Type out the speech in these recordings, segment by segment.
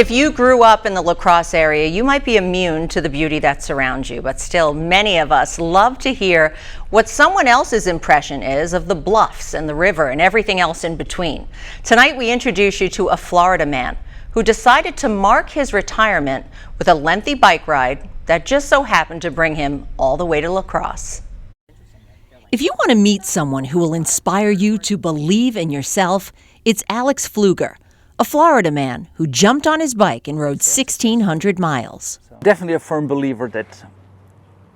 If you grew up in the La Crosse area, you might be immune to the beauty that surrounds you, but still many of us love to hear what someone else's impression is of the bluffs and the river and everything else in between. Tonight we introduce you to a Florida man who decided to mark his retirement with a lengthy bike ride that just so happened to bring him all the way to La Crosse. If you want to meet someone who will inspire you to believe in yourself, it's Alex Pfluger, a Florida man who jumped on his bike and rode 1,600 miles. Definitely a firm believer that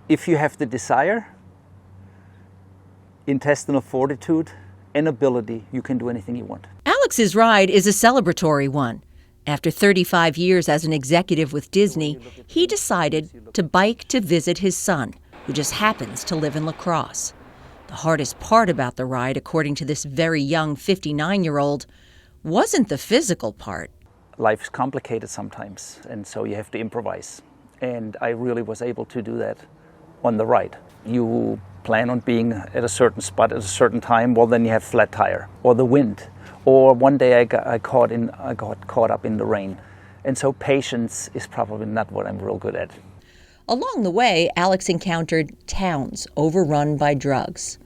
if you have the desire, intestinal fortitude, and ability, you can do anything you want. Alex's ride is a celebratory one. After 35 years as an executive with Disney, he decided to bike to visit his son, who just happens to live in La Crosse. The hardest part about the ride, according to this very young 59-year-old, wasn't the physical part. Life's complicated sometimes, and so you have to improvise. And I really was able to do that on the ride. You plan on being at a certain spot at a certain time, well, then you have flat tire, or the wind. Or one day I got caught up in the rain. And so patience is probably not what I'm real good at. Along the way, Alex encountered towns overrun by drugs,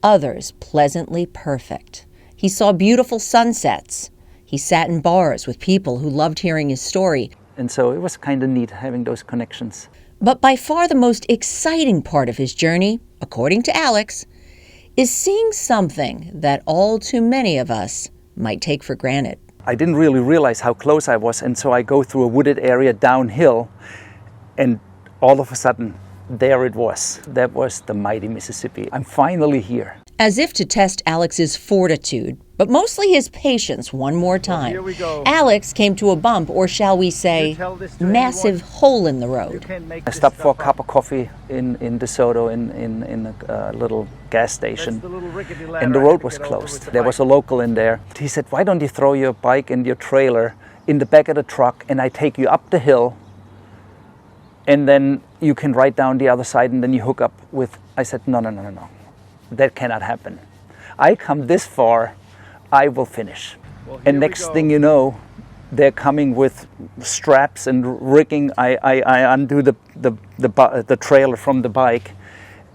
others pleasantly perfect. He saw beautiful sunsets. He sat in bars with people who loved hearing his story. And so it was kind of neat having those connections. But by far the most exciting part of his journey, according to Alex, is seeing something that all too many of us might take for granted. I didn't really realize how close I was, and so I go through a wooded area downhill, and all of a sudden, there it was. That was the mighty Mississippi. I'm finally here. As if to test Alex's fortitude, but mostly his patience one more time, here we go. Alex came to a bump, or shall we say, massive hole in the road. I stopped for a cup of coffee in DeSoto in a little gas station, and the road was closed. There was a local in there. He said, "Why don't you throw your bike and your trailer in the back of the truck, and I take you up the hill, and then you can ride down the other side, and then you hook up with..." I said, no. That cannot happen. I come this far, I will finish. And next thing you know, they're coming with straps and rigging. I undo the trailer from the bike,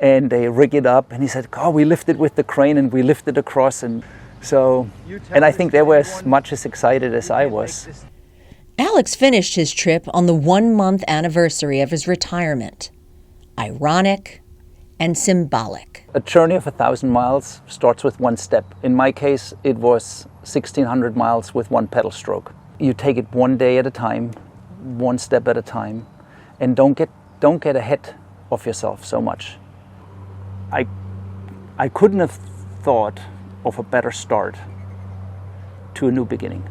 and they rig it up. And he said, "Oh, we lifted with the crane and we lifted across." And so, and I think they were as much as excited as I was. Alex finished his trip on the 1-month anniversary of his retirement. Ironic and symbolic. A journey of 1,000 miles starts with one step. In my case, it was 1,600 miles with one pedal stroke. You take it one day at a time, one step at a time, and don't get ahead of yourself so much. I couldn't have thought of a better start to a new beginning.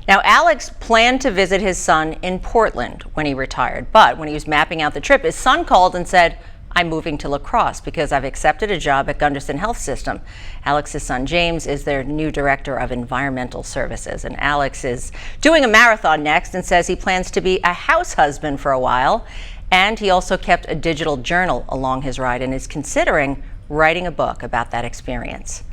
Now, Alex planned to visit his son in Portland when he retired, but when he was mapping out the trip, his son called and said, "I'm moving to La Crosse because I've accepted a job at Gunderson Health System." Alex's son, James, is their new director of environmental services, and Alex is doing a marathon next and says he plans to be a house husband for a while, and he also kept a digital journal along his ride and is considering writing a book about that experience.